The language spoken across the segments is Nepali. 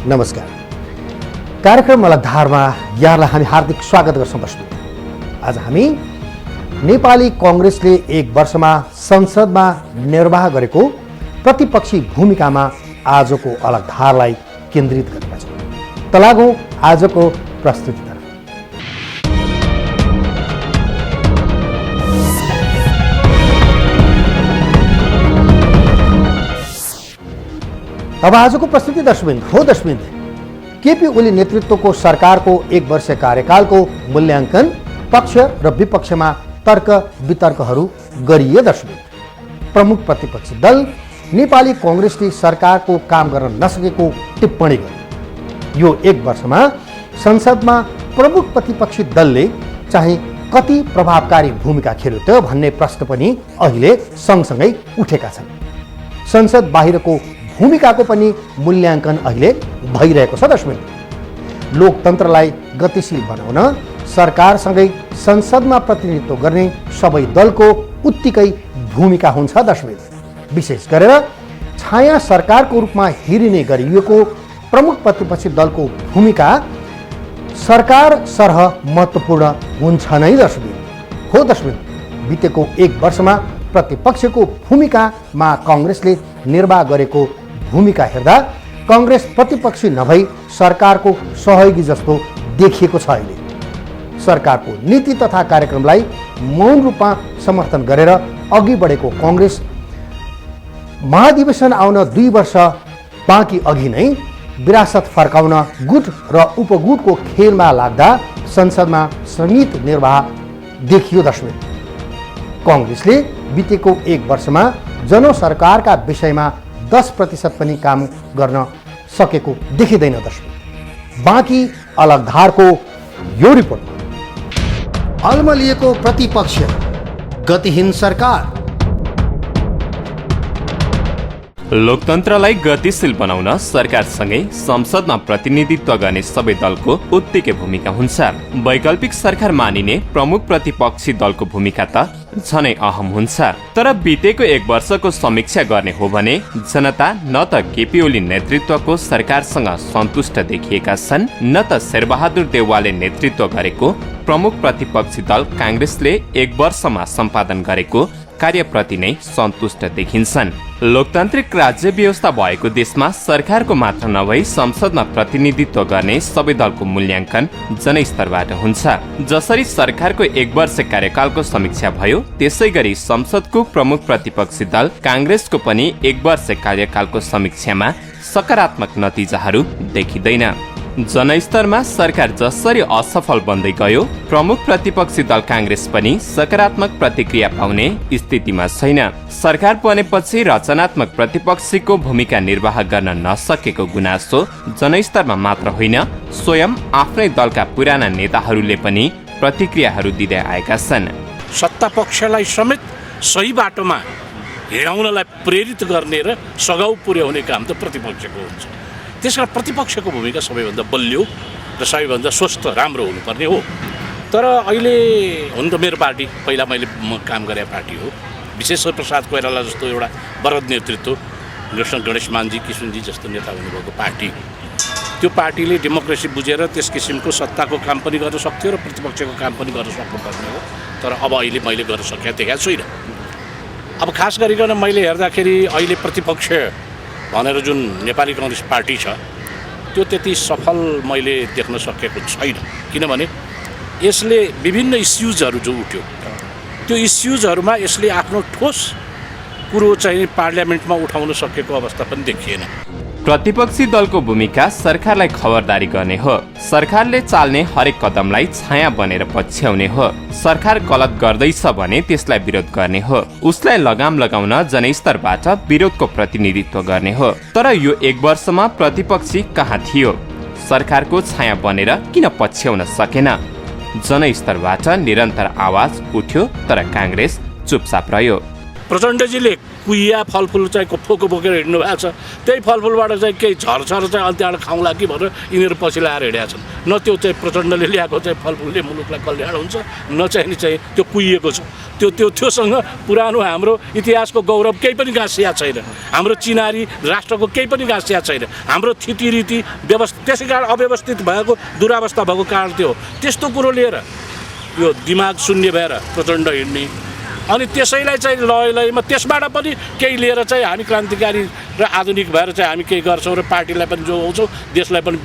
नमस्कार। कार्यक्रम मलधारमा यहाँलाई हामी हार्दिक स्वागत गर्छौँ। आज हामी नेपाली कांग्रेसले एक वर्षमा संसदमा निर्वाह गरेको प्रतिपक्षी भूमिकामा आजको अलगधारलाई केन्द्रित गरेका छौँ। त लागौँ आजको प्रस्तुतितर्फ। अब आजको प्रस्तुति दर्शकवृन्द केपी ओली नेतृत्वको सरकारको एक वर्ष कार्यकालको मूल्याङ्कन पक्ष र विपक्षमा तर्क वितर्कहरू गरिए। दर्शकवृन्द, प्रमुख प्रतिपक्षी दल नेपाली कांग्रेसले सरकारको काम गर्न नसकेको टिप्पणी गर्यो। यो एक वर्षमा संसदमा प्रमुख प्रतिपक्षी दलले चाहिँ कति प्रभावकारी भूमिका खेल्यो त भन्ने प्रश्न पनि अहिले सँगसँगै उठेका छन्। संसद बाहिरको भूमिकाको पनि मूल्याङ्कन अहिले भइरहेको छ। दर्शकवृन्द, लोकतन्त्रलाई गतिशील बनाउन सरकारसँगै संसदमा प्रतिनिधित्व गर्ने सबै दलको उत्तिकै भूमिका हुन्छ। दर्शकवृन्द, विशेष गरेर छाया सरकारको रूपमा हेरिने गरिएको प्रमुख प्रतिपक्षी दलको भूमिका सरकार सरह महत्त्वपूर्ण हुन्छ नै। दर्शकवृन्द, हो दर्शकवृन्द, बितेको एक वर्षमा प्रतिपक्षको भूमिकामा कांग्रेसले निर्वाह गरेको भूमिका हेर्दा कांग्रेस प्रतिपक्षी नभई सरकारको सहयोगी जस्तो देखिएको छ। अहिले सरकारको नीति तथा कार्यक्रमलाई मौन रूपमा समर्थन गरेर अघि बढेको कांग्रेस महाधिवेशन आउन 2 वर्ष बाँकी अघि नै विरासत फर्काउन गुट र उपगुटको खेलमा लाग्दा संसदमा संगीत निर्वाह देखियो। दर्शकवृन्द, कांग्रेसले बितेको एक वर्षमा जनसरकारका विषयमा 10% पनि काम गर्न सकेको देखिँदैन। दर्शक, बाँकी अलगधारको यो रिपोर्ट। अल्मलिएको प्रतिपक्ष, गतिहीन सरकार। लोकतन्त्रलाई गतिशील बनाउन सरकारसँगै संसदमा प्रतिनिधित्व गर्ने सबै दलको उत्तिकै भूमिका हुन्छ। वैकल्पिक सरकार मानिने प्रमुख प्रतिपक्षी दलको भूमिका त झनै अहम हुन्छ। तर बितेको एक वर्षको समीक्षा गर्ने हो भने जनता न त केपी ओली नेतृत्वको सरकारसँग सन्तुष्ट देखिएका छन्, न त शेरबहादुर देउवाले नेतृत्व गरेको प्रमुख प्रतिपक्षी दल कांग्रेसले एक वर्षमा सम्पादन गरेको कार्यप्रति नै सन्तुष्ट देखिन्छन्। लोकतान्त्रिक राज्य व्यवस्था भएको देशमा सरकारको मात्र नभई संसदमा प्रतिनिधित्व गर्ने सबै दलको मूल्याङ्कन जनस्तरबाट हुन्छ। जसरी सरकारको एक वर्ष कार्यकालको समीक्षा भयो, त्यसै गरी संसदको प्रमुख प्रतिपक्षी दल कांग्रेसको पनि एक वर्ष कार्यकालको समीक्षामा सकारात्मक नतिजाहरू देखिँदैन। जनस्तरमा सरकार जसरी असफल बन्दै गयो, प्रमुख प्रतिपक्षी दल कांग्रेस पनि सकारात्मक प्रतिक्रिया पाउने स्थितिमा छैन। सरकार बनेपछि रचनात्मक प्रतिपक्षीको भूमिका निर्वाह गर्न नसकेको गुनासो जनस्तरमा मात्र होइन, स्वयं आफ्नै दलका पुराना नेताहरूले पनि प्रतिक्रियाहरू दिँदै आएका छन्। सत्ता पक्षलाई समेत सही बाटोमा हिँडाउनलाई प्रेरित गर्ने र सघाउ पुर्याउने काम त प्रतिपक्षको हुन्छ। त्यसकारण प्रतिपक्षको भूमिका सबैभन्दा बलियो र सबैभन्दा स्वस्थ राम्रो हुनुपर्ने हो। तर अहिले हुन त मेरो पार्टी पहिला मैले काम गरे पार्टी हो, विशेष प्रसाद कोइराला जस्तो एउटा वरद नेतृत्व, गणेश मानजी, किशुनजी जस्तो नेता हुनुभएको पार्टी, त्यो पार्टीले डेमोक्रेसी बुझेर त्यस किसिमको सत्ताको काम पनि गर्न सक्थ्यो र प्रतिपक्षको काम पनि गर्न सक्नुपर्ने हो। तर अब अहिले मैले गर्न सकेको देखाएको छुइनँ। अब खास गरिकन मैले हेर्दाखेरि अहिले प्रतिपक्ष भनेर जुन नेपाली कांग्रेस पार्टी छ, त्यो त्यति सफल मैले देख्न सकेको छैन। किनभने यसले विभिन्न इस्युजहरू जो उठ्यो, त्यो इस्युजहरूमा यसले आफ्नो ठोस कुरो चाहिँ पार्लियामेन्टमा उठाउन सकेको अवस्था पनि देखिएन। प्रतिपक्षी दलको भूमिका सरकारलाई खबरदारी गर्ने हो। सरकारले चाल्ने हरेक कदमलाई छाया बनेर पछ्याउने हो। सरकार गलत गर्दैछ भने त्यसलाई विरोध गर्ने हो। उसलाई लगाम लगाउन जनस्तरबाट विरोधको प्रतिनिधित्व गर्ने हो। तर यो एक वर्षमा प्रतिपक्षी कहाँ थियो? सरकारको छाया बनेर किन पछ्याउन सकेन? जनस्तरबाट निरन्तर आवाज उठ्यो, तर कांग्रेस चुपचाप रह्यो। प्रचण्डजीले कुहिया फलफुल चाहिँ फोको बोकेर हिँड्नु भएको छ, त्यही फलफुलबाट चाहिँ केही झरझर चाहिँ अनि त्यहाँबाट खाउँला कि भनेर यिनीहरू पछि लाएर हिँडेका छन्। न त्यो चाहिँ प्रचण्डले ल्याएको चाहिँ फलफुलले मुलुकलाई कल्याण हुन्छ, न चाहिँ त्यो कुहिएको छ। त्योसँग पुरानो हाम्रो इतिहासको गौरव केही पनि गाँसिया छैन, हाम्रो चिनारी राष्ट्रको केही पनि गाँसिया छैन, हाम्रो थितिरीति व्यवस्था त्यसै कारण अव्यवस्थित भएको दुरावस्था भएको कारण त्यो त्यस्तो कुरो लिएर यो दिमाग शून्य भएर प्रचण्ड हिँड्ने अनि त्यसैलाई चाहिँ लयमा त्यसबाट पनि केही लिएर चाहिँ हामी क्रान्तिकारी र आधुनिक भएर चाहिँ हामी केही गर्छौँ र पार्टीलाई पनि जोगाउँछौँ, देशलाई पनि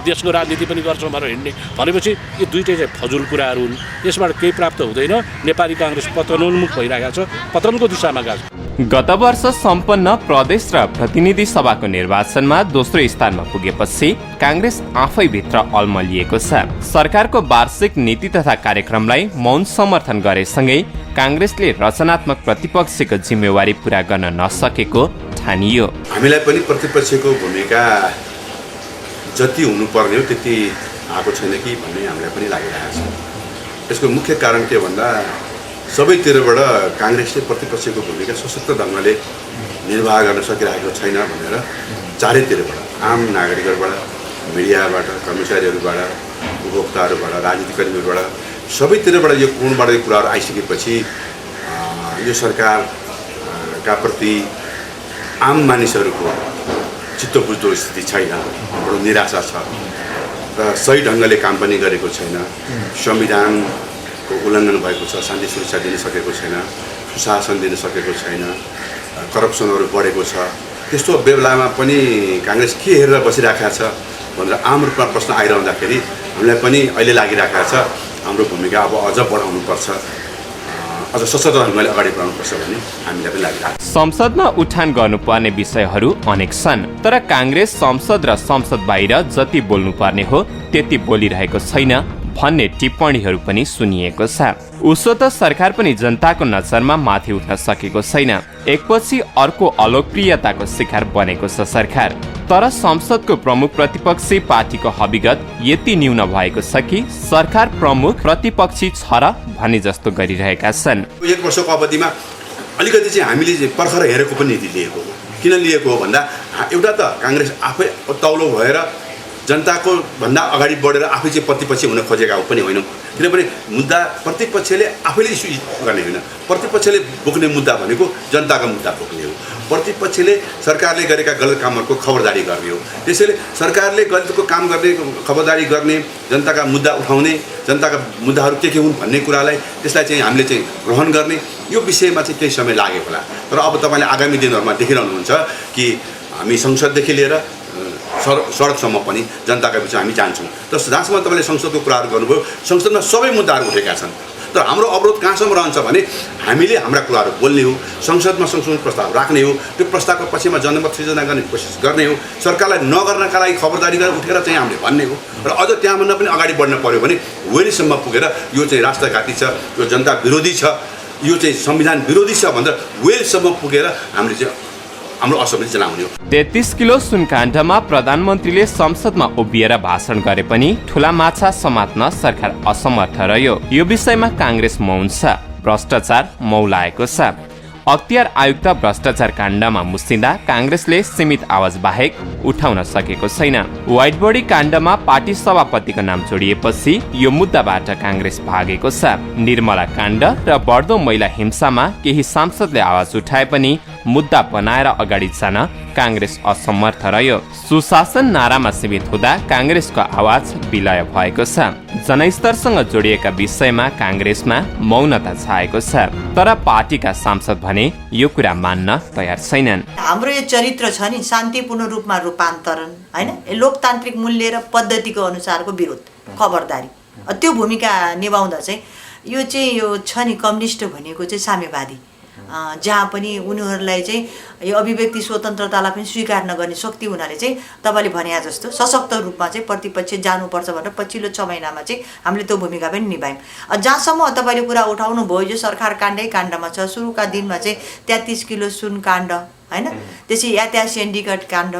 देशको राजनीति पनि गर्छौँ भनेर हिँड्ने भनेपछि यो दुइटै चाहिँ फजुल कुराहरू हुन्। यसबाट केही प्राप्त हुँदैन। नेपाली काङ्ग्रेस पतनोन्मुख भइरहेको छ, पतनको दिशामा गएको छ। गत वर्ष सम्पन्न प्रदेश र प्रतिनिधि सभाको निर्वाचनमा दोस्रो स्थानमा पुगेपछि काङ्ग्रेस आफैभित्र अल्मलिएको छ। सरकारको वार्षिक नीति तथा कार्यक्रमलाई मौन समर्थन गरेसँगै काङ्ग्रेसले रचनात्मक प्रतिपक्षको जिम्मेवारी पूरा गर्न नसकेको ठानियो। हामीलाई पनि प्रतिपक्षको भूमिका जति हुनुपर्ने हो त्यति आएको छैन कि भन्ने हामीलाई पनि लागिरहेको छ। यसको मुख्य कारण के भन्दा सबैतिरबाट काङ्ग्रेसले प्रतिपक्षको भूमिका सशक्त ढङ्गले निर्वाह गर्न सकिरहेको छैन भनेर चारैतिरबाट आम नागरिकहरूबाट, मिडियाबाट, कर्मचारीहरूबाट, उपभोक्ताहरूबाट, राजनीतिक कर्मीहरूबाट सबैतिरबाट यो कोणबाट यो कुराहरू आइसकेपछि यो सरकारका प्रति आम मानिसहरूको चित्त बुझ्दो स्थिति छैन, बडो निराशा छ र सही ढङ्गले काम पनि गरेको छैन। संविधानको उल्लङ्घन भएको छ, शान्ति सुरक्षा दिन सकेको छैन, सुशासन दिन सकेको छैन, करप्सनहरू बढेको छ। त्यस्तो बेलामा पनि काङ्ग्रेस के हेरेर बसिरहेको छ भनेर आम रूपमा प्रश्न आइरहँदाखेरि हामीलाई पनि अहिले लागिरहेको छ हाम्रो भूमिका अब अझ बढाउनुपर्छ, अझ सशक्त ढङ्गले अगाडि बढाउनुपर्छ भन्ने हामीलाई पनि लागिरहेको छ। संसदमा उठान गर्नुपर्ने विषयहरू अनेक छन्, तर काङ्ग्रेस संसद र संसद बाहिर जति बोल्नुपर्ने हो त्यति बोलिरहेको छैन भन्ने टिप्पणीहरू पनि सुनिएको छ। उसो त सरकार पनि जनताको नजरमा माथि उठ्न सकेको छैन। एकपछि अर्को अलोकप्रियताको शिकार बनेको छ सरकार। तर संसदको प्रमुख प्रतिपक्षी पार्टीको हविगत यति न्यून भएको छ कि सरकार प्रमुख प्रतिपक्षी छ र भने जस्तो गरिरहेका छन्। एक वर्षको अवधिमा अलिकति चाहिँ हामीले चाहिँ पर्खर हेरेको पनि नीति लिएको हो। किन लिएको हो भन्दा एउटा त काङ्ग्रेस आफै तौलो भएर जनताको भन्दा अगाडि बढेर आफै चाहिँ प्रतिपक्षी हुन खोजेका पनि होइनौँ। किनभने मुद्दा प्रतिपक्षले आफैले इस्यु गर्ने होइन, प्रतिपक्षले बोक्ने मुद्दा भनेको जनताको मुद्दा बोक्ने हो। प्रतिपक्षले सरकारले गरेका गलत कामहरूको खबरदारी गर्ने हो। त्यसैले सरकारले गलतको काम गर्ने, खबरदारी गर्ने, जनताका मुद्दा उठाउने, जनताका मुद्दाहरू के हुन् भन्ने कुरालाई त्यसलाई चाहिँ हामीले चाहिँ ग्रहण गर्ने, यो विषयमा चाहिँ केही समय लाग्यो होला। तर अब तपाईँले आगामी दिनहरूमा देखिरहनुहुन्छ कि हामी संसददेखि लिएर सडकसम्म पनि जनताका बिचमा हामी जान्छौँ। तर जहाँसम्म तपाईँले संसदको कुराहरू गर्नुभयो, संसदमा सबै मुद्दाहरू उठेका छन्। तर हाम्रो अवरोध कहाँसम्म रहन्छ भने हामीले हाम्रा कुराहरू बोल्ने हो, संसदमा संशोधन प्रस्ताव राख्ने हो, त्यो प्रस्तावको पछिमा जनमत सृजना गर्ने कोसिस गर्ने हो, सरकारलाई नगर्नका लागि खबरदारी गरेर उठेर चाहिँ हामीले भन्ने हो। र अझ त्यहाँभन्दा पनि अगाडि बढ्न पर्यो भने वेलसम्म पुगेर यो चाहिँ राष्ट्रघाती छ, यो जनता विरोधी छ, यो चाहिँ संविधान विरोधी छ भनेर वेलसम्म पुगेर हामीले चाहिँ हाम्रो असम्मति जनाउने हो। 33 किलो सुनकाण्डमा प्रधानमन्त्रीले संसदमा उभिएर भाषण गरे पनि ठूला माछा समात्न सरकार असमर्थ रह्यो। यो विषयमा काङ्ग्रेस मौन छ, भ्रष्टाचार मौलाएको छ। अख्तियार आयुक्त भ्रष्टाचार काण्डमा मुस्तिँदा काङ्ग्रेसले सीमित आवाज बाहेक उठाउन सकेको छैन। व्हाइट बडी काण्डमा पार्टी सभापतिको नाम जोडिएपछि यो मुद्दाबाट काङ्ग्रेस भागेको छ। निर्मला काण्ड र बढ्दो महिला हिंसामा केही सांसदले आवाज उठाए पनि मुद्दा बनाएर अगाडि जान काङ्ग्रेस असमर्थ रह्यो। सुशासन नारामा सीमित हुँदा काङ्ग्रेसको आवाज विलय भएको छ। जनस्तरसँग जोडिएका विषयमा काङ्ग्रेसमा मौनता छाएको छ, तर पार्टीका सांसद भने यो कुरा मान्न तयार छैनन्। हाम्रो यो चरित्र छ नि शान्तिपूर्ण रूपमा रूपान्तरण हैन, लोकतान्त्रिक मूल्य र पद्धतिको अनुसारको विरोध, खबरदारी, त्यो भूमिका निभाउँदा चाहिँ यो छ नि कम्युनिस्ट भनेको चाहिँ साम्यवादी, जहाँ पनि उनीहरूलाई चाहिँ यो अभिव्यक्ति स्वतन्त्रतालाई पनि स्वीकार नगर्ने शक्ति हुनाले चाहिँ तपाईँले भने जस्तो सशक्त रूपमा चाहिँ प्रतिपक्ष जानुपर्छ भनेर पछिल्लो 6 महिनामा चाहिँ हामीले त्यो भूमिका पनि निभायौँ। जहाँसम्म तपाईँले कुरा उठाउनु भयो यो सरकार काण्डै काण्डमा छ। सुरुका दिनमा चाहिँ 33 किलो सुन काण्ड हैन, त्यसै यातायात सिन्डिकेट काण्ड,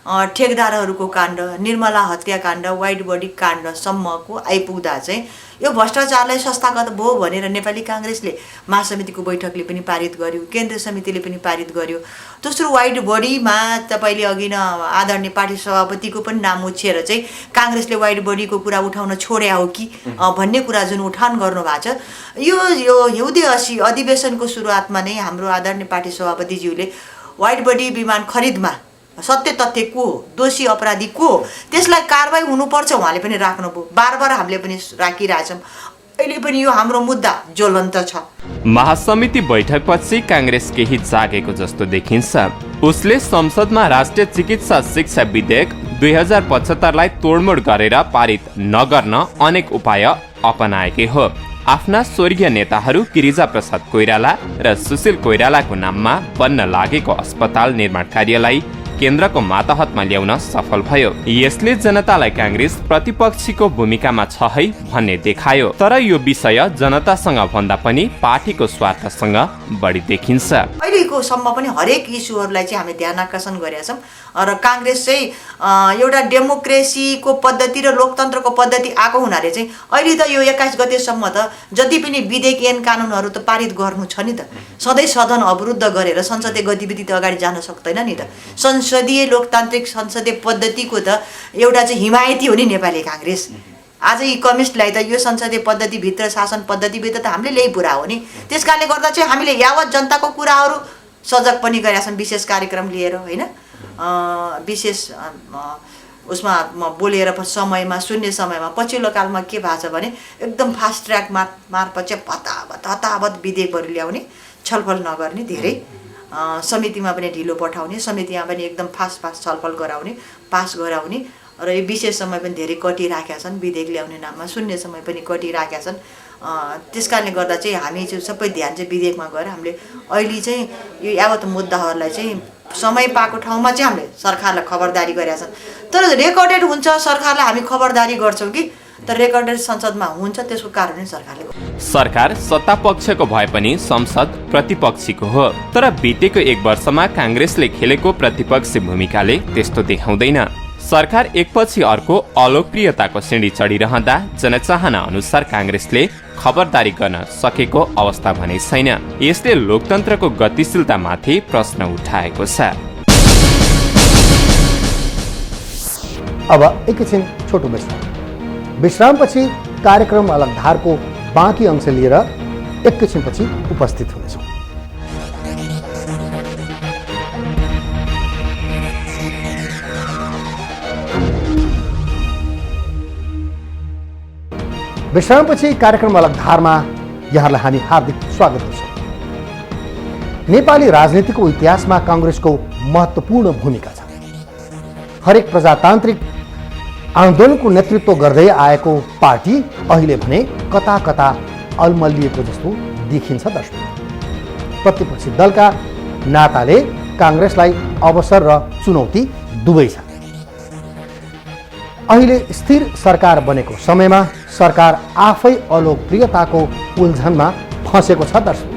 ठेकदारहरूको काण्ड, निर्मला हत्याकाण्ड, वाइड बडी काण्डसम्मको आइपुग्दा चाहिँ यो भ्रष्टाचारलाई संस्थागत भयो भनेर नेपाली काङ्ग्रेसले महासमितिको बैठकले पनि पारित गर्यो, केन्द्रीय समितिले पनि पारित गर्यो। दोस्रो वाइड बडीमा तपाईँले अघि न आदरणीय पार्टी सभापतिको पनि नाम उछेर चाहिँ काङ्ग्रेसले वाइड बडीको कुरा उठाउन छोड्या हो कि भन्ने कुरा जुन उठान गर्नुभएको छ, यो हिउँदे 80 अधिवेशनको सुरुवातमा नै हाम्रो आदरणीय पार्टी सभापतिज्यूले वाइड बडी विमान खरिदमा सत्य तथ्य को हो, दोषी अपराधी को हो, त्यसलाई कारबाही हुनुपर्छ उहाँले पनि राख्नुभयो। बार हामीले पनि राखिरहेछौँ। अहिले पनि यो हाम्रो मुद्दा ज्वलन्त छ। महासमिति बैठकपछि काङ्ग्रेस केही जागेको जस्तो देखिन्छ। उसले संसदमा राष्ट्रिय चिकित्सा शिक्षा विधेयक 2075 लाई तोडमोड गरेर पारित नगर्न अनेक उपाय अपनाएकै हो। आफ्ना स्वर्गीय नेताहरू गिरिजा प्रसाद कोइराला र सुशील कोइरालाको नाममा बन्न लागेको अस्पताल निर्माण कार्यलाई केन्द्रको मातहतमा ल्याउन सफल भयो। यसले जनतालाई काङ्ग्रेस प्रतिपक्षीको भूमिकामा छ है भन्ने देखायो। तर यो विषय जनतासँग भन्दा पनि पार्टीको स्वार्थसँग बढी देखिन्छ। अहिलेको सम्म पनि हरेक इस्युहरूलाई चाहिँ हामी ध्यान आकर्षण गरेका छौँ र काङ्ग्रेस चाहिँ एउटा डेमोक्रेसीको पद्धति र लोकतन्त्रको पद्धति आएको हुनाले चाहिँ अहिले त यो 21 गतेसम्म त जति पनि विधेयक ऐन कानुनहरू त पारित गर्नु छ नि त। सधैँ सदन अवरुद्ध गरेर संसदीय गतिविधि त अगाडि जान सक्दैन नि त। संसदीय लोकतान्त्रिक संसदीय पद्धतिको त एउटा चाहिँ हिमायती हो नि नेपाली काङ्ग्रेस। आज यी कम्युनिस्टलाई त यो संसदीय पद्धतिभित्र, शासन पद्धतिभित्र त हामीले ल्याइ पुरा हो नि। त्यस कारणले गर्दा चाहिँ हामीले यावत जनताको कुराहरू सजग पनि गरेका छौँ, विशेष कार्यक्रम लिएर होइन, विशेष उसमा बोलेर समयमा, शून्य समयमा। पछिल्लो कालमा के भएको छ भने एकदम फास्ट ट्र्याक मार्फत चाहिँ हताहत विधेयकहरू ल्याउने, छलफल नगर्ने, धेरै समितिमा पनि ढिलो पठाउने, समितिमा पनि एकदम फास्ट छलफल गराउने, पास गराउने र यो विशेष समय पनि धेरै कटिराखेका छन्। विधेयक ल्याउने नाममा शून्य समय पनि कटिराखेका छन्। त्यस कारणले गर्दा चाहिँ हामी चाहिँ सबै ध्यान चाहिँ विधेयकमा गएर हामीले अहिले चाहिँ यो यावत मुद्दाहरूलाई चाहिँ समय पाएको ठाउँमा चाहिँ हामीले सरकारलाई खबरदारी गरेका छन्। तर रेकर्डेड हुन्छ सरकारलाई हामी खबरदारी गर्छौँ कि, तर रेकर्डेड संसदमा हुन्छ, त्यसको कारणले सरकार सत्ता पक्षको भए पनि संसद प्रतिपक्षीको हो। तर बितेको 1 वर्षमा काङ्ग्रेसले खेलेको प्रतिपक्षी भूमिकाले त्यस्तो देखाउँदैन। सरकार एकपछि अर्को अलोकप्रियताको सिँढी चढिरहँदा जनचाहना अनुसार काङ्ग्रेसले खबरदारी गर्न सकेको अवस्था भने छैन। यसले लोकतन्त्रको गतिशीलतामाथि प्रश्न उठाएको छ। अब एकैछिन छोटो विश्रामपछि कार्यक्रम अलग धारको बाँकी अंश लिएर एकैछिनपछि उपस्थित हुनेछौँ। विश्रामपछि कार्यक्रम अलग धारमा यहाँलाई हामी हार्दिक स्वागत गर्छौँ। नेपाली राजनीतिको इतिहासमा काङ्ग्रेसको महत्त्वपूर्ण भूमिका छ। हरेक प्रजातान्त्रिक आन्दोलनको नेतृत्व गर्दै आएको पार्टी अहिले भने कता कता अल्मलिएको जस्तो देखिन्छ। दर्शक, प्रतिपक्षी दलका नाताले काङ्ग्रेसलाई अवसर र चुनौती दुवै छ। अहिले स्थिर सरकार बनेको समयमा सरकार आफै अलोकप्रियताको उल्झनमा फँसेको छ। दर्शक,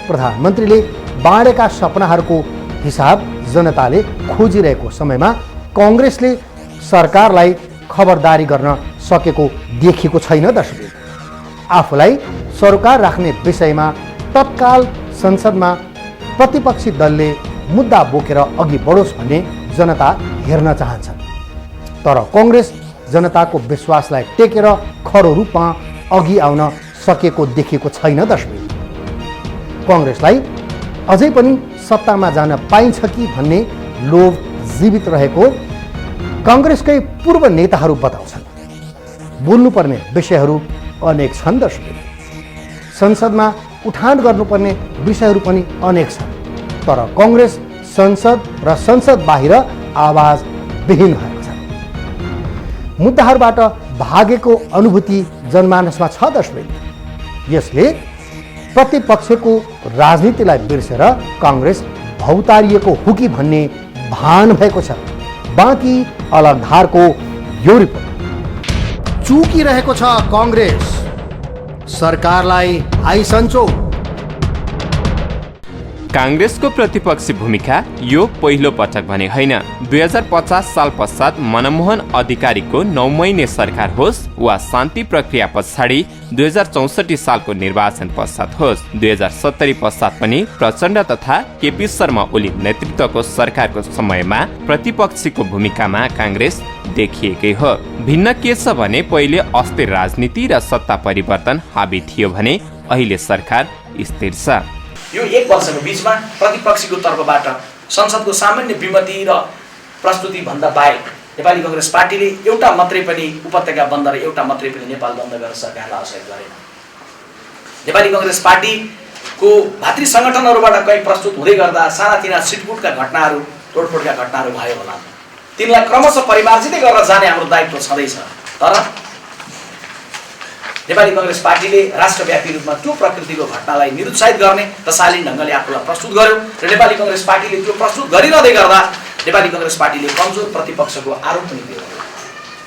प्रधानमन्त्रीले बाँडेका सपनाहरूको हिसाब जनताले खोजिरहेको समयमा काङ्ग्रेसले सरकारलाई खबरदारी गर्न सकेको देखिएको छैन। दर्शक, आफूलाई सरकार राख्ने विषयमा तत्काल संसदमा प्रतिपक्षी दलले मुद्दा बोकेर अघि बढोस् भन्ने जनता हेर्न चाहन्छन्। तर काङ्ग्रेस जनताको विश्वासलाई टेकेर खरो रूपमा अघि आउन सकेको देखिएको छैन। दर्शक, काङ्ग्रेसलाई अझै पनि सत्तामा जान पाइन्छ कि भन्ने लोभ जीवित रहेको काङ्ग्रेसकै पूर्व नेताहरू बताउँछन्। बोल्नुपर्ने विषयहरू अनेक छन्। दर्शक, संसदमा उठान गर्नुपर्ने विषयहरू पनि अनेक छन्। तर काङ्ग्रेस संसद र संसद बाहिर आवाज विहीन भएको छ। मुद्दाहरूबाट भागेको अनुभूति जनमानसमा छ। दर्शक, यसले प्रतिपक्षको राजनीतिलाई बिर्सेर काङ्ग्रेस भौतारिएको हो कि भन्ने भान भएको छ। बाँकी अलग धारको यो रिपोर्ट। चुकिरहेको छ काङ्ग्रेस, सरकारलाई आइसन्चो। काङ्ग्रेसको प्रतिपक्षी भूमिका यो पहिलो पटक भने होइन। 2050 साल पश्चात मनमोहन अधिकारीको 9 महिने सरकार होस् वा शान्ति प्रक्रिया पछाडि 2064 सालको निर्वाचन पश्चात होस्, 2070 पश्चात पनि प्रचण्ड तथा केपी शर्मा ओली नेतृत्वको सरकारको समयमा प्रतिपक्षीको भूमिकामा काङ्ग्रेस देखिएकै हो। भिन्न के छ भने पहिले अस्थिर राजनीति र सत्ता परिवर्तन हाबी थियो भने अहिले सरकार स्थिर छ। यो 1 वर्षको बीचमा प्रतिपक्षीको तर्फबाट संसदको सामान्य विमति र प्रस्तुति भन्दा बाहेक नेपाली कांग्रेस पार्टीले एउटा मात्रै पनि उपत्यका बन्द र एउटा मात्रै पनि नेपाल बन्द गरेर सरकारलाई असहयोग गरेन। नेपाली कांग्रेस पार्टीको भातृ संगठनहरूबाट कहीँ प्रस्तुत हुँदै गर्दा सानातिना छिटपुटका घटनाहरू, तोडफोडका घटनाहरू भयो होला, तिनलाई क्रमशः परिमार्जितै गरेर जाने हाम्रो दायित्व छँदैछ। तर नेपाली कांग्रेस पार्टीले राष्ट्रव्यापी रूपमा त्यो प्रकृतिको घटनालाई निरुत्साहित गर्ने र शालीन ढङ्गले आफूलाई प्रस्तुत गर्यो र नेपाली कांग्रेस पार्टीले त्यो प्रस्तुत गरिरहँदै गर्दा नेपाली कांग्रेस पार्टीले कमजोर प्रतिपक्षको आरोप पनि दियो।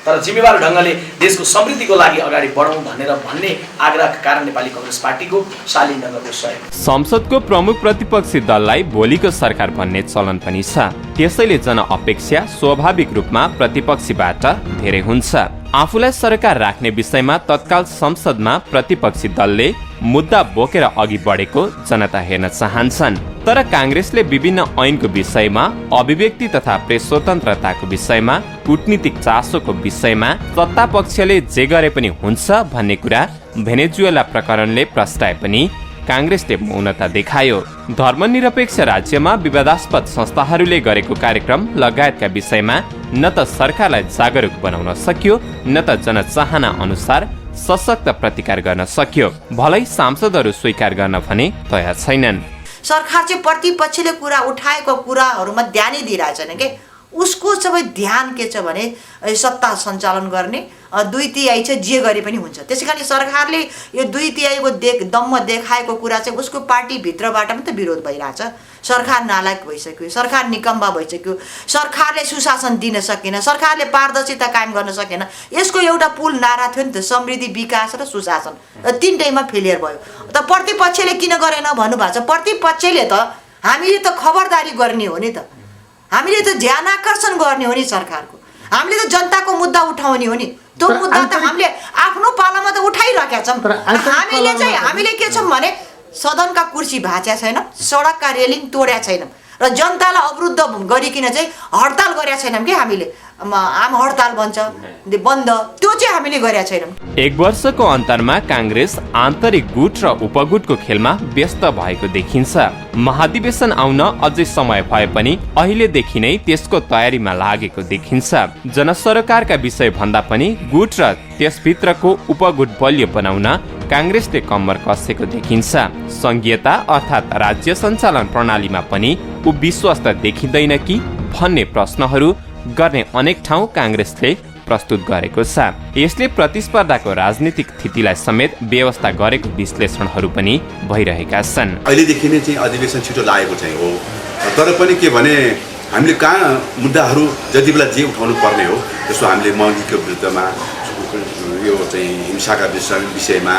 तर जिम्मेवार ढङ्गले देशको समृद्धिको लागि अगाडि बढौँ भन्ने आग्रहका कारण नेपाली कांग्रेस पार्टीको शालीन ढङ्गको सहयोग। संसदको प्रमुख प्रतिपक्षी दललाई भोलिको सरकार भन्ने चलन पनि छ। त्यसैले जनअपेक्षा स्वाभाविक रूपमा प्रतिपक्षीबाट धेरै हुन्छ। आफूलाई सरकार राख्ने विषयमा तत्काल संसदमा प्रतिपक्षी दलले मुद्दा बोकेर अघि बढेको जनता हेर्न चाहन्छन्। तर काङ्ग्रेसले विभिन्न ऐनको विषयमा, अभिव्यक्ति तथा प्रेस स्वतन्त्रताको विषयमा, कूटनीतिक चासोको विषयमा सत्ता पक्षले जे गरे पनि हुन्छ भन्ने कुरा भेनेजुएला प्रकरणले प्रस्ताए पनि काङ्ग्रेसले मौनता देखायो। धर्मनिरपेक्ष राज्यमा विवादास्पद संस्थाहरूले गरेको कार्यक्रम लगायतका विषयमा न त सरकारलाई जागरुक बनाउन सक्यो, न त जनचाहना अनुसार सशक्त प्रतिकार गर्न सक्यो। भलै सांसदहरू स्वीकार गर्न भने तयार छैनन्। सरकार चाहिँ प्रतिपक्षले कुरा उठाएको कुराहरूमा ध्यानै दिइरहेछन् के। उसको सबै ध्यान के छ भने सत्ता सञ्चालन गर्ने, 2/3 चाहिँ जे गरे पनि हुन्छ। त्यसै कारण सरकारले यो 2/3 को दम्म देखाएको कुरा चाहिँ उसको पार्टीभित्रबाट पनि त विरोध भइरहेछ। सरकार नालायक भइसक्यो, सरकार निकम्बा भइसक्यो, सरकारले सुशासन दिन सकेन, सरकारले पारदर्शिता कायम गर्न सकेन। यसको एउटा पुल नारा थियो नि त, समृद्धि, विकास र सुशासन, तीनटैमा फेलियर भयो। त प्रतिपक्षले किन गरेन भन्नुभएको छ। प्रतिपक्षले त हामीले त खबरदारी गर्ने हो नि त, हामीले त ध्यान आकर्षण गर्ने हो नि सरकारको, हामीले त जनताको मुद्दा उठाउने हो नि। त्यो मुद्दा त हामीले आफ्नो पालामा त उठाइरहेका छौँ। हामीले के छौँ भने सदनका कुर्सी भाँच्या छैन, सडकका रेलिङ तोड्या छैन र जनतालाई अवरुद्ध गरिकन चाहिँ हडताल गरेका छैनौँ कि हामीले। आम हडताल बन्छ बन्द, त्यो चाहिँ हामीले गरेका छैनौँ। 1 वर्षको अन्तरमा काङ्ग्रेस आन्तरिक गुट र उपगुटको खेलमा व्यस्त भएको देखिन्छ। महाधिवेशन आउन अझै समय भए पनि अहिलेदेखि नै त्यसको तयारीमा लागेको देखिन्छ। जनसरोकारका विषय भन्दा पनि गुट र त्यसभित्रको उपगुट बलियो बनाउन काङ्ग्रेसले कम्मर कसेको देखिन्छ। संघीयता अर्थात् राज्य सञ्चालन प्रणालीमा पनि विश्वस्त देखिँदैन कि भन्ने प्रश्नहरू गर्ने अनेक ठाउँ काङ्ग्रेसले प्रस्तुत गरेको छ। यसले प्रतिस्पर्धाको राजनीतिक स्थितिलाई समेत व्यवस्था गरेको विश्लेषणहरू पनि भइरहेका छन्। अहिलेदेखि नै चाहिँ अधिवेशन छिटो लागेको चाहिँ हो, तर पनि के भने हामीले कहाँ मुद्दाहरू जति बेला जे उठाउनु पर्ने हो, जस्तो हामीले महँगीको विरुद्धमा, यो चाहिँ हिंसाका विषयमा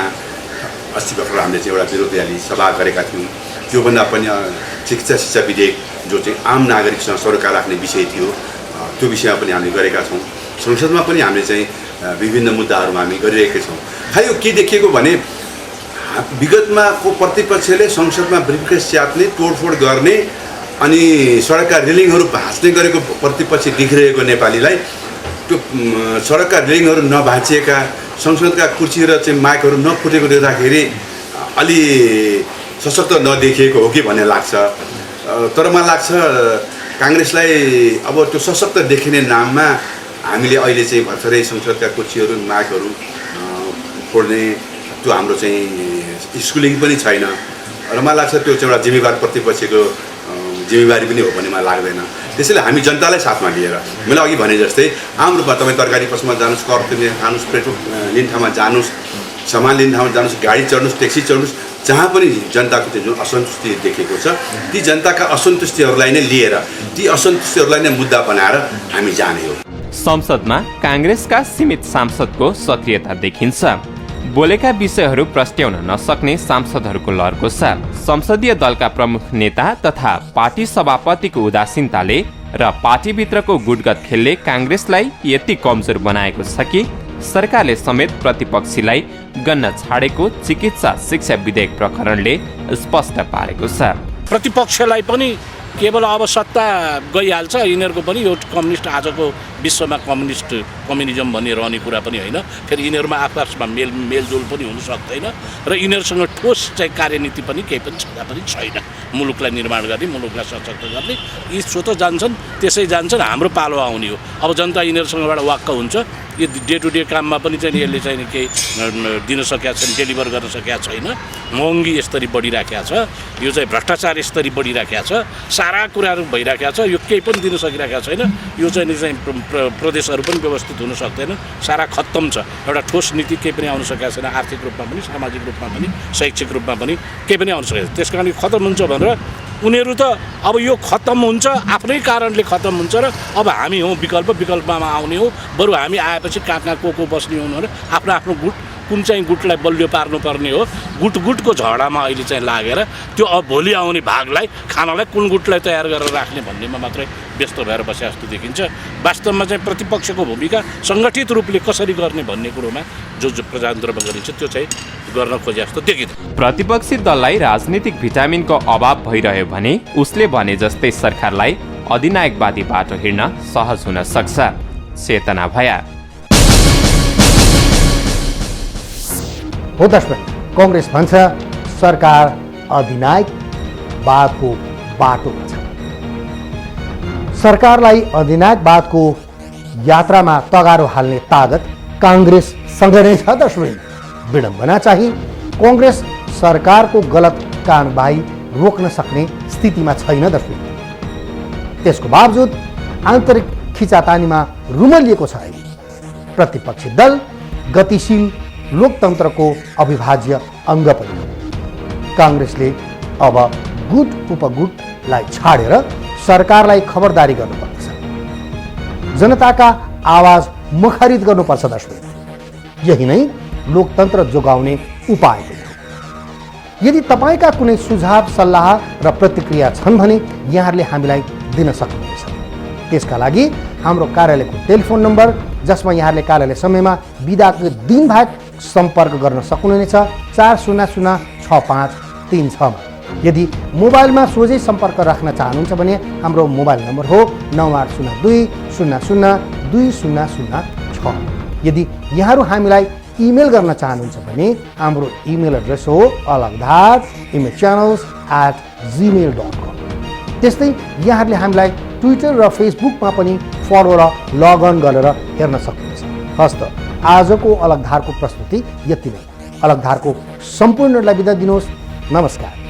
अस्ति भर्खर हामीले चाहिँ एउटा विरोध र्याली सभा गरेका थियौँ। त्योभन्दा पनि शिक्षा विधेयक जो चाहिँ आम नागरिकसँग सरोकार राख्ने विषय थियो, त्यो विषयमा पनि हामीले गरेका छौँ। संसदमा पनि हामीले चाहिँ विभिन्न मुद्दाहरूमा हामी गरिरहेका छौँ। खालि यो के देखिएको भने विगतमा को प्रतिपक्षले संसदमा ब्रिफकेस च्याप्ने, तोडफोड गर्ने अनि सडकका रेलिङहरू भाँच्ने गरेको प्रतिपक्ष देखिरहेको नेपालीलाई त्यो सडकका रेलिङहरू नभाँचिएका, संसदका कुर्सी र चाहिँ माइकहरू नफुटेको देख्दाखेरि अलि सशक्त नदेखिएको हो कि भन्ने लाग्छ। तर मलाई लाग्छ काङ्ग्रेसलाई अब त्यो सशक्त देखिने नाममा हामीले अहिले चाहिँ भर्खरै संसदका कुर्सीहरू, माइकहरू फोड्ने त्यो हाम्रो चाहिँ स्कुलिङ पनि छैन र मलाई लाग्छ त्यो चाहिँ एउटा जिम्मेवार प्रतिपक्षको जिम्मेवारी पनि हो भन्ने मलाई लाग्दैन। त्यसैले हामी जनतालाई साथमा लिएर, मैले अघि भने जस्तै आम रूपमा तपाईँ तरकारी पसलमा जानुहोस्, कर तिर्ने खानुहोस्, पेट्रोल लिने ठाउँमा जानुहोस्, सामान लिने ठाउँमा जानुहोस्, गाडी चढ्नुहोस्, ट्याक्सी चढ्नुहोस्, जहाँ पनि जनताको त्यो जुन असन्तुष्टि देखेको छ, ती जनताका असन्तुष्टिहरूलाई नै लिएर, ती असन्तुष्टिहरूलाई नै मुद्दा बनाएर हामी जाने हो। संसदमा काङ्ग्रेसका सीमित सांसदको सक्रियता देखिन्छ। बोलेका विषयहरू प्रस्ट्याउन नसक्ने सांसदहरूको लहरको साथ संसदीय दलका प्रमुख नेता तथा पार्टी सभापतिको उदासीनताले र पार्टीभित्रको गुटगत खेलले काङ्ग्रेसलाई यति कमजोर बनाएको छ कि सरकारले समेत प्रतिपक्षीलाई गन्न छाडेको चिकित्सा शिक्षा विधेयक प्रकरणले स्पष्ट पारेको छ। प्रतिपक्षलाई पनि केवल अब सत्ता गइहाल्छ, यिनीहरूको पनि यो कम्युनिस्ट आजको विश्वमा कम्युनिजम भन्ने रहने कुरा पनि होइन। फेरि यिनीहरूमा आपसमा मेलजोल पनि हुन सक्दैन र यिनीहरूसँग ठोस चाहिँ कार्यनीति पनि केही पनि छँदा पनि छैन। मुलुकलाई निर्माण गर्ने, मुलुकलाई सशक्त गर्ने यी स्वत जान्छन्, त्यसै जान्छन्, हाम्रो पालो आउने हो। अब जनता यिनीहरूसँगबाट वाक्क हुन्छ। यो डे टु डे काममा पनि चाहिँ यसले चाहिँ केही दिन सकेका छैन, डेलिभर गर्न सकेका छैन। महँगी यसरी बढिराखेको छ, यो चाहिँ भ्रष्टाचार यसरी बढिराखेको छ, सारा कुराहरू भइराखेको छ, यो केही पनि दिन सकिरहेको छैन। यो चाहिँ प्रदेशहरू पनि व्यवस्थित हुन सक्दैन, सारा खत्तम छ। एउटा ठोस नीति केही पनि आउन सकेको छैन, आर्थिक रूपमा पनि, सामाजिक रूपमा पनि, शैक्षिक रूपमा पनि केही पनि आउन सकेको छैन। त्यस कारण खत्तम हुन्छ भनेर उनीहरू त अब यो खत्तम हुन्छ, आफ्नै कारणले खत्तम हुन्छ र अब हामी हौँ विकल्पमा आउने हो। बरु हामी आएपछि कहाँ को बस्ने हो भनेर आफ्नो आफ्नो गुट, कुन चाहिँ गुटलाई बलियो पार्नुपर्ने हो, गुटको झगडामा अहिले चाहिँ लागेर त्यो अब भोलि आउने भागलाई खानलाई कुन गुटलाई तयार गरेर राख्ने भन्नेमा मात्रै व्यस्त भएर बसे जस्तो देखिन्छ। वास्तवमा चाहिँ प्रतिपक्षको भूमिका सङ्गठित रूपले कसरी गर्ने भन्ने कुरोमा जो प्रजातन्त्रमा गरिन्छ त्यो चाहिँ गर्न खोजे जस्तो देखिँदैन। प्रतिपक्षी दललाई राजनीतिक भिटामिनको अभाव भइरह्यो भने उसले भने जस्तै सरकारलाई अधिनायकवादी बाटो हिँड्न सहज हुन सक्छ। चेतना भया। हो दर्शक, कांग्रेस भन्छ सरकार अधिनायकवादको बाटोमा छ। सरकारलाई अधिनायकवादको यात्रामा तगारो हाल्ने तागत कांग्रेससँग नै छ। दर्शक, विडम्बना चाहिँ कांग्रेस सरकारको गलत कारबाही रोक्न सक्ने स्थितिमा छैन। दर्शक, त्यसको बावजुद आन्तरिक खिचातानीमा रुमलिएको छ। प्रतिपक्षी दल गतिशील लोकतन्त्रको अविभाज्य अङ्ग पनि हो। कांग्रेसले अब गुट उपगुटलाई छाडेर सरकारलाई खबरदारी गर्नुपर्छ, जनताका आवाज मुखरित गर्नुपर्छ। दर्शक, यही नै लोकतन्त्र जोगाउने उपाय हो। यदि तपाईका कुनै सुझाव, सल्लाह र प्रतिक्रिया छन् भने यहाँहरूले हामीलाई दिन सक्नुहुनेछ। त्यसका लागि हाम्रो कार्यालयको टेलिफोन नम्बर, जसमा यहाँहरूले कार्यालय समयमा बिदाको दिन बाहेक सम्पर्क गर्न सक्नुहुनेछ, 40065336 मा। यदि मोबाइलमा सोझै सम्पर्क राख्न चाहनुहुन्छ भने हाम्रो मोबाइल नम्बर हो 9802002006। यदि यहाँहरू हामीलाई इमेल गर्न चाहनुहुन्छ भने हाम्रो इमेल एड्रेस हो alagdhar@gmail.com। त्यस्तै यहाँहरूले हामीलाई ट्विटर र फेसबुकमा पनि फलो र लगअन गरेर हेर्न सक्नुहुन्छ। हस्त आजको अलगधारको प्रस्तुति यति नै। अलगधारको सम्पूर्णलाई बिदा दिनुहोस्। नमस्कार।